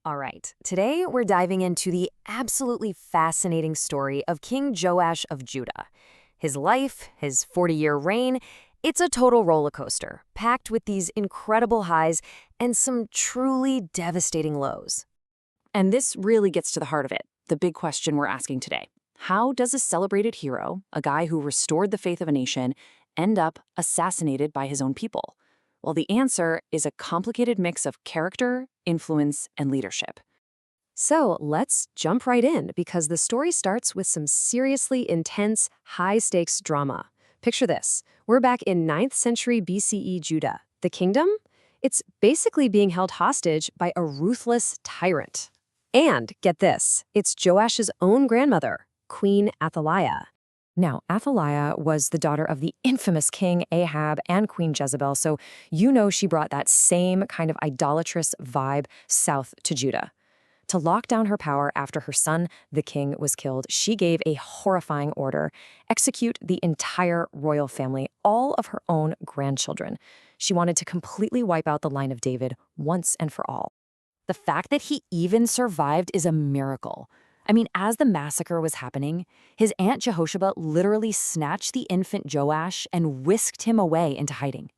All right, today we're diving into the absolutely fascinating story of King Joash of Judah. His life, his 40-year reign, it's a total roller coaster, packed with these incredible highs and some truly devastating lows. And this really gets to the heart of it, the big question we're asking today. How does a celebrated hero, a guy who restored the faith of a nation, end up assassinated by his own people? Well, the answer is a complicated mix of character, influence, and leadership. So let's jump right in because the story starts with some seriously intense, high-stakes drama. Picture this. We're back in 9th century BCE Judah. The kingdom? It's basically being held hostage by a ruthless tyrant. And get this, it's Joash's own grandmother, Queen Athaliah. Now, Athaliah was the daughter of the infamous King Ahab and Queen Jezebel, so you know she brought that same kind of idolatrous vibe south to Judah. To lock down her power after her son, the king, was killed, she gave a horrifying order: execute the entire royal family, all of her own grandchildren. She wanted to completely wipe out the line of David once and for all. The fact that he even survived is a miracle. I mean, as the massacre was happening, his aunt Jehoshaphat literally snatched the infant Joash and whisked him away into hiding.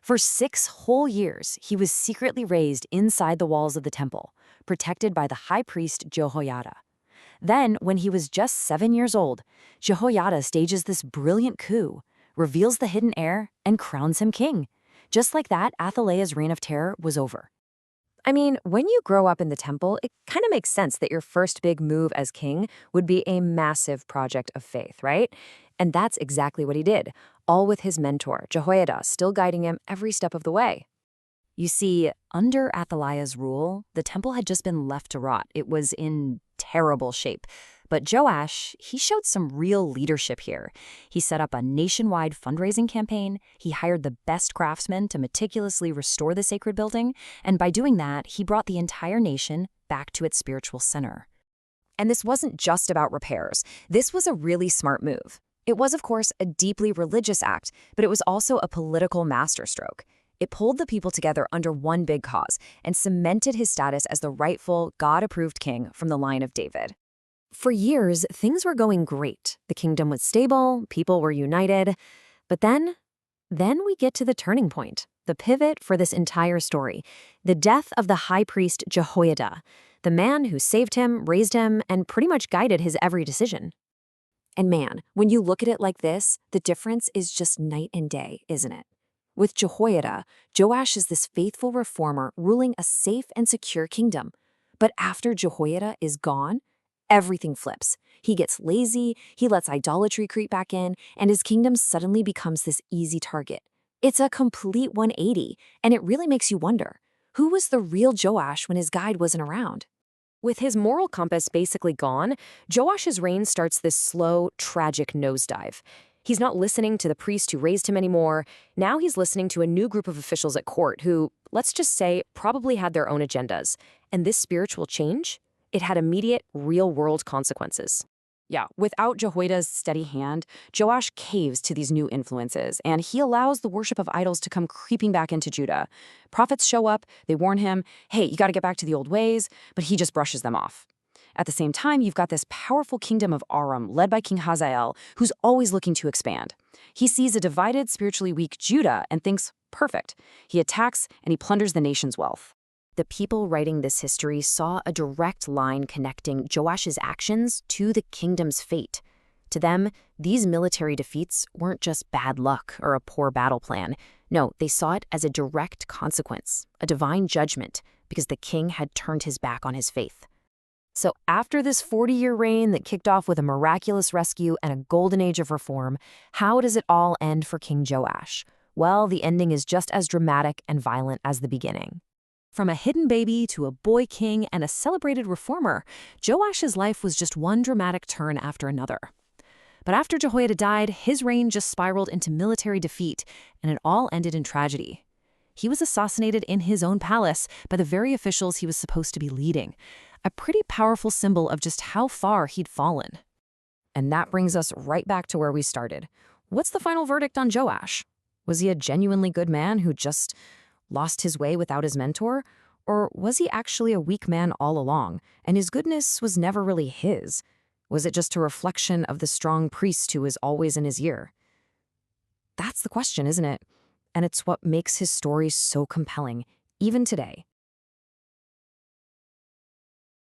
For 6 whole years, he was secretly raised inside the walls of the temple, protected by the high priest Jehoiada. Then, when he was just 7 years old, Jehoiada stages this brilliant coup, reveals the hidden heir, and crowns him king. Just like that, Athaliah's reign of terror was over. I mean, when you grow up in the temple, it kind of makes sense that your first big move as king would be a massive project of faith, right? And that's exactly what he did, all with his mentor, Jehoiada, still guiding him every step of the way. You see, under Athaliah's rule, the temple had just been left to rot. It was in terrible shape. But Joash, he showed some real leadership here. He set up a nationwide fundraising campaign, he hired the best craftsmen to meticulously restore the sacred building, and by doing that, he brought the entire nation back to its spiritual center. And this wasn't just about repairs. This was a really smart move. It was, of course, a deeply religious act, but it was also a political masterstroke. It pulled the people together under one big cause and cemented his status as the rightful, God-approved king from the line of David. For years, things were going great. The kingdom was stable, people were united. But then we get to the turning point, the pivot for this entire story, the death of the high priest Jehoiada, the man who saved him, raised him, and pretty much guided his every decision. And man, when you look at it like this, the difference is just night and day, isn't it? With Jehoiada, Joash is this faithful reformer ruling a safe and secure kingdom. But after Jehoiada is gone, everything flips. He gets lazy, he lets idolatry creep back in, and his kingdom suddenly becomes this easy target. It's a complete 180, and it really makes you wonder, who was the real Joash when his guide wasn't around? With his moral compass basically gone, Joash's reign starts this slow, tragic nosedive. He's not listening to the priest who raised him anymore. Now he's listening to a new group of officials at court who, let's just say, probably had their own agendas. And this spiritual change, it had immediate, real-world consequences. Yeah, without Jehoiada's steady hand, Joash caves to these new influences, and he allows the worship of idols to come creeping back into Judah. Prophets show up, they warn him, hey, you gotta get back to the old ways, but he just brushes them off. At the same time, you've got this powerful kingdom of Aram, led by King Hazael, who's always looking to expand. He sees a divided, spiritually weak Judah and thinks, perfect. He attacks and he plunders the nation's wealth. The people writing this history saw a direct line connecting Joash's actions to the kingdom's fate. To them, these military defeats weren't just bad luck or a poor battle plan. No, they saw it as a direct consequence, a divine judgment, because the king had turned his back on his faith. So after this 40-year reign that kicked off with a miraculous rescue and a golden age of reform, how does it all end for King Joash? Well, the ending is just as dramatic and violent as the beginning. From a hidden baby to a boy king and a celebrated reformer, Joash's life was just one dramatic turn after another. But after Jehoiada died, his reign just spiraled into military defeat, and it all ended in tragedy. He was assassinated in his own palace by the very officials he was supposed to be leading, a pretty powerful symbol of just how far he'd fallen. And that brings us right back to where we started. What's the final verdict on Joash? Was he a genuinely good man who just lost his way without his mentor? Or was he actually a weak man all along, and his goodness was never really his? Was it just a reflection of the strong priest who was always in his ear? That's the question, isn't it? And it's what makes his story so compelling, even today.